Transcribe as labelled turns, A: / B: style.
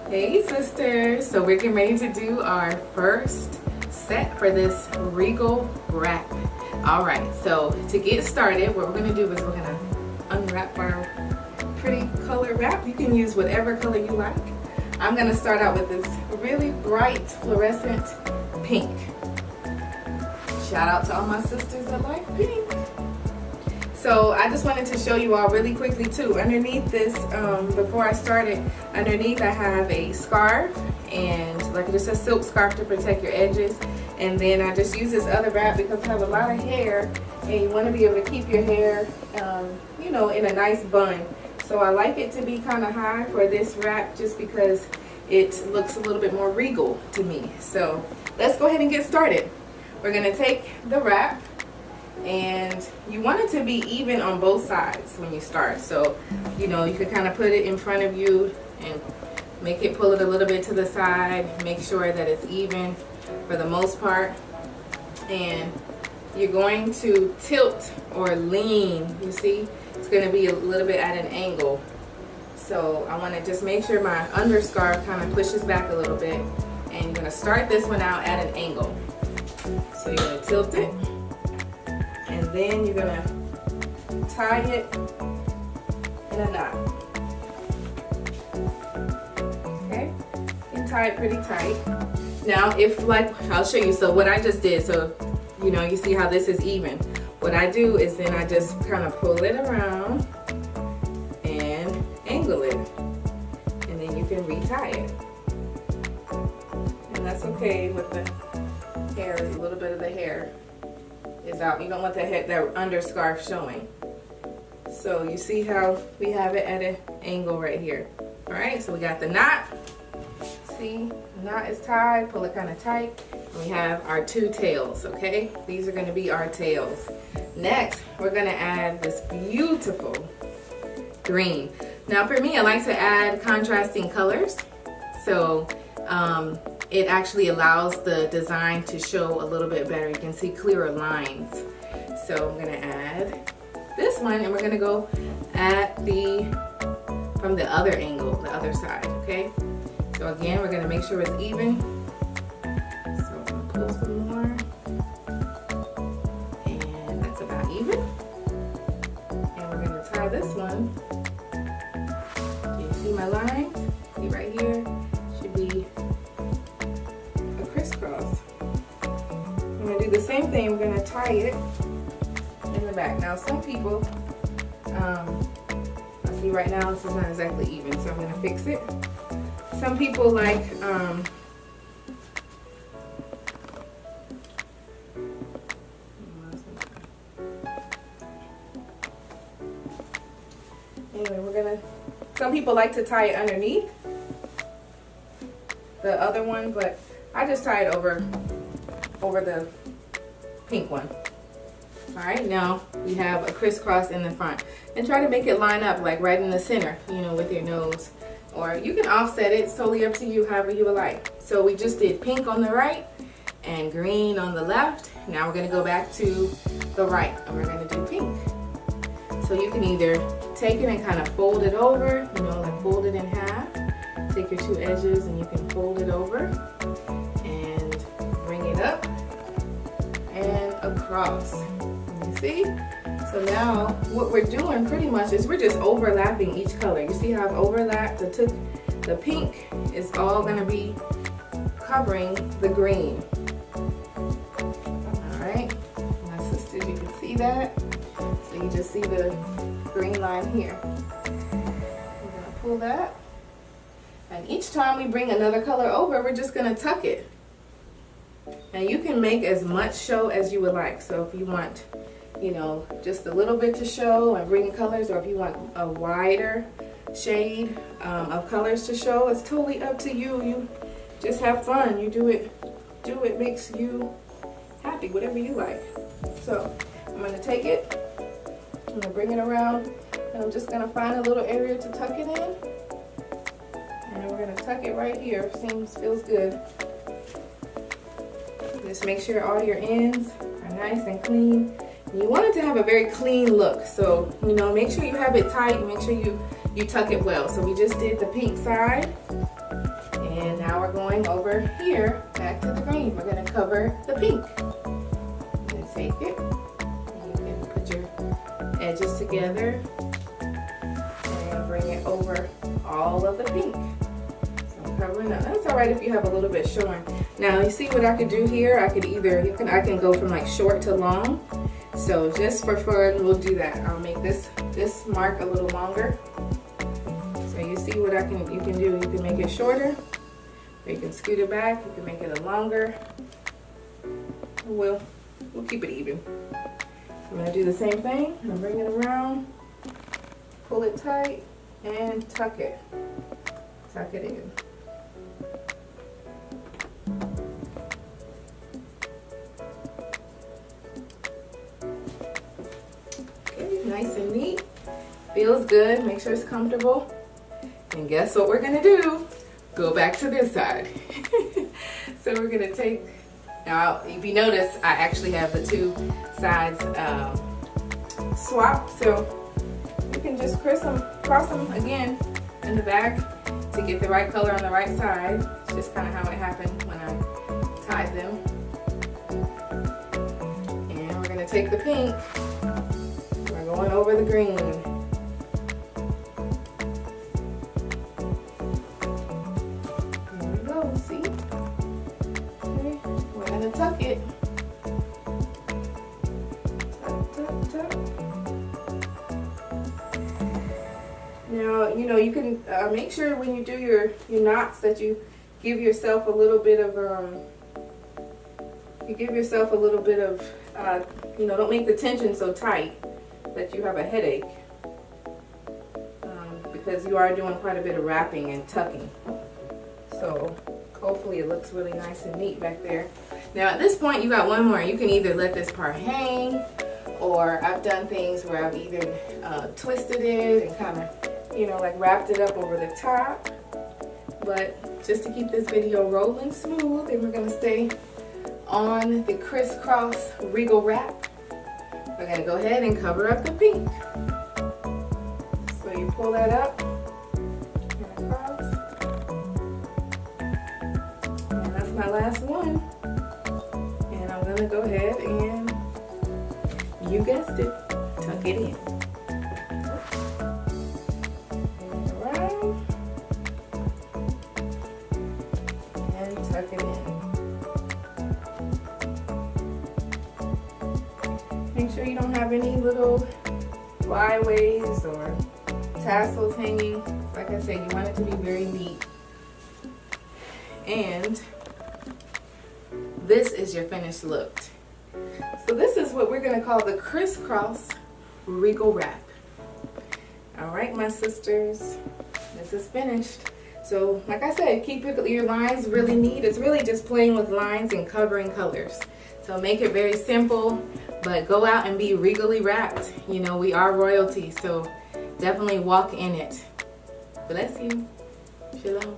A: Hey sisters, so we're getting ready to do our first set for this Regal wrap. Alright, so to get started, what we're going to do is we're going to unwrap our pretty color wrap. You can use whatever color you like. I'm going to start out with this really bright fluorescent pink. Shout out to all my sisters that like pink. So I just wanted to show you all really quickly too. Underneath this, before I started, underneath I have a scarf and like just a silk scarf to protect your edges. And then I just use this other wrap because I have a lot of hair and you want to be able to keep your hair, you know, in a nice bun. So I like it to be kind of high for this wrap just because it looks a little bit more regal to me. So let's go ahead and get started. We're going to take the wrap. And you want it to be even on both sides when you start. So, you know, you could kind of put it in front of you and make it, pull it a little bit to the side. Make sure that it's even for the most part. And you're going to tilt or lean. You see, it's going to be a little bit at an angle. So I want to just make sure my underscarf kind of pushes back a little bit. And you're going to start this one out at an angle. So you're going to tilt it. And then you're gonna tie it in a knot. Okay, and tie it pretty tight. Now, if like, I'll show you. So what I just did, so you know, you see how this is even. What I do is then I just kind of pull it around and angle it, and then you can retie it. And that's okay with the hair, a little bit of the hair is out. You don't want that underscarf showing. So you see how we have it at an angle right here. All right, so we got the knot. See, the knot is tied, pull it kind of tight. And we have our two tails, okay? These are gonna be our tails. Next, we're gonna add this beautiful green. Now for me, I like to add contrasting colors. So, it actually allows the design to show a little bit better. You can see clearer lines. So I'm gonna add this one and we're gonna go at from the other angle, the other side, okay? So again, we're gonna make sure it's even. So I'm gonna pull some more. And that's about even. And we're gonna tie this one. You see my lines? See right here? Should be crisscross. I'm going to do the same thing. We're going to tie it in the back. Now some people, I see right now this is not exactly even, so I'm going to fix it. Some people like, anyway, some people like to tie it underneath the other one, but I just tie it over the pink one. All right, now we have a crisscross in the front, and try to make it line up like right in the center, you know, with your nose, or you can offset it. It's totally up to you, however you would like. So we just did pink on the right and green on the left. Now we're gonna go back to the right and we're gonna do pink. So you can either take it and kind of fold it over, you know, like fold it in half. Take your two edges and you can fold it over and bring it up and across. You see? So now what we're doing pretty much is we're just overlapping each color. You see how I've overlapped? The pink is all going to be covering the green. All right, my sisters, you can see that. So you just see the green line here. I'm going to pull that. And each time we bring another color over, we're just going to tuck it. And you can make as much show as you would like. So if you want, you know, just a little bit to show and bring colors, or if you want a wider shade of colors to show, it's totally up to you. You just have fun. You do it makes you happy, whatever you like. So I'm going to take it, I'm going to bring it around, and I'm just going to find a little area to tuck it in. And we're going to tuck it right here. Feels good. Just make sure all your ends are nice and clean. And you want it to have a very clean look. So, you know, make sure you have it tight. Make sure you tuck it well. So we just did the pink side. Now we're going over here, back to the green. We're gonna cover the pink. I'm gonna take it, and you can put your edges together and bring it over all of the pink. So I'm covering that. That's all right if you have a little bit showing. Now you see what I could do here? I could either, I can go from like short to long. So just for fun, we'll do that. I'll make this mark a little longer. So you see what you can do. You can make it shorter, or you can scoot it back. You can make it a longer. We'll keep it even. I'm gonna do the same thing. I'm gonna bring it around, pull it tight, and tuck it. Tuck it in. Okay, nice and neat. Feels good. Make sure it's comfortable. And guess what we're gonna do? Go back to this side. So we're gonna take, now if you notice, I actually have the two sides swapped. So you can just cross them again in the back to get the right color on the right side. It's just kind of how it happened when I tied them. And we're gonna take the pink. We're going over the green. See? Okay. We're gonna tuck it. Tuck, tuck, tuck. Now, you can make sure when you do your knots that you give yourself a little bit of don't make the tension so tight that you have a headache, because you are doing quite a bit of wrapping and tucking. So hopefully it looks really nice and neat back there. Now at this point you got one more. You can either let this part hang, or I've done things where I've either twisted it and kind of, like wrapped it up over the top. But just to keep this video rolling smooth, and we're gonna stay on the crisscross Regal wrap, we're gonna go ahead and cover up the pink. So you pull that up and across. My last one, and I'm gonna go ahead and, you guessed it, tuck it in. Around and tuck it in. Make sure you don't have any little flyaways or tassels hanging. Like I said, you want it to be very neat. And this is your finished look. So this is what we're gonna call the crisscross Regal wrap. All right, my sisters, this is finished. So like I said, keep your lines really neat. It's really just playing with lines and covering colors. So make it very simple, but go out and be regally wrapped. We are royalty, so definitely walk in it. Bless you. Shalom.